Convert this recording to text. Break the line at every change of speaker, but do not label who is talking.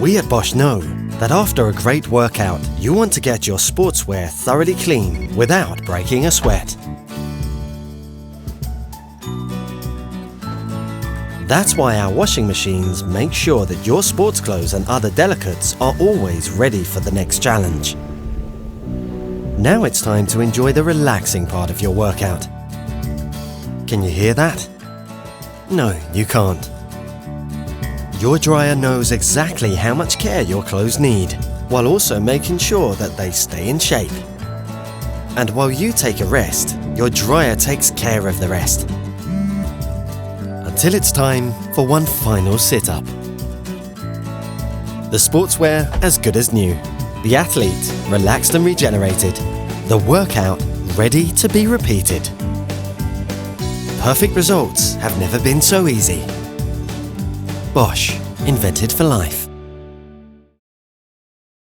We at Bosch know that after a great workout, you want to get your sportswear thoroughly clean without breaking a sweat. That's why our washing machines make sure that your sports clothes and other delicates are always ready for the next challenge. Now it's time to enjoy the relaxing part of your workout. Can you hear that? No, you can't. Your dryer knows exactly how much care your clothes need, while also making sure that they stay in shape. And while you take a rest, your dryer takes care of the rest. Until it's time for one final sit-up. The sportswear as good as new. The athlete relaxed and regenerated. The workout ready to be repeated. Perfect results have never been so easy. Bosch, invented for life.